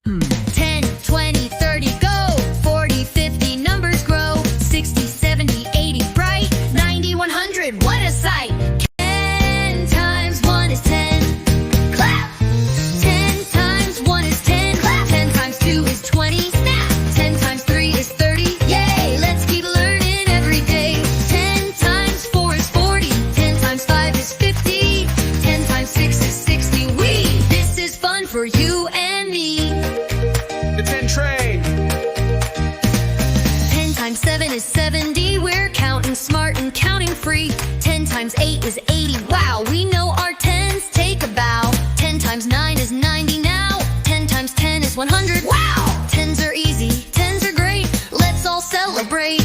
10, 20, 30, go! 40, 50, numbers grow. 60, 70, 80, bright. 90, 100, what a sight! 10 times 1 is 10. Clap! 10 times 1 is 10. Clap! 10 times 2 is 20. Snap! 10 times 3 is 30. Yay! Let's keep learning every day. 10 times 4 is 40. 10 times 5 is 50. 10 times 6 is 60. This is fun for you and me. The 10 train. 10 times 7 is 70. We're counting smart and counting free. 10 times 8 is 80. Wow, we know our tens. Take a bow. 10 times 9 is 90 now. 10 times 10 is 100. Wow! Tens are easy. Tens are great. Let's all celebrate.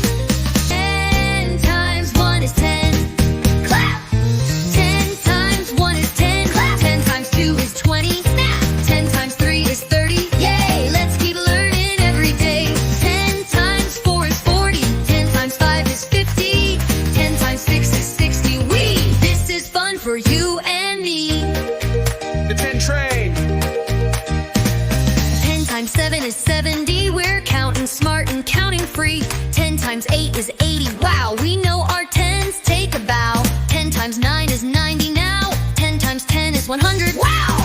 10 times 1 is 10. Clap! 10 times 1 is 10. Clap! 10 times 2 is 20. Snap! 10 times 3 is 30. Yay! Let's keep learning every day. 10 times 4 is 40. 10 times 5 is 50. 10 times 6 is 60. This is fun for you and me. The 10 train. 10 times 7 is 70. We're counting smart and counting free. 10 times 8 is 80. Wow, we know our tens. Take a bow. 10 times 9 is 90 now. 10 times 10 is 100. Wow!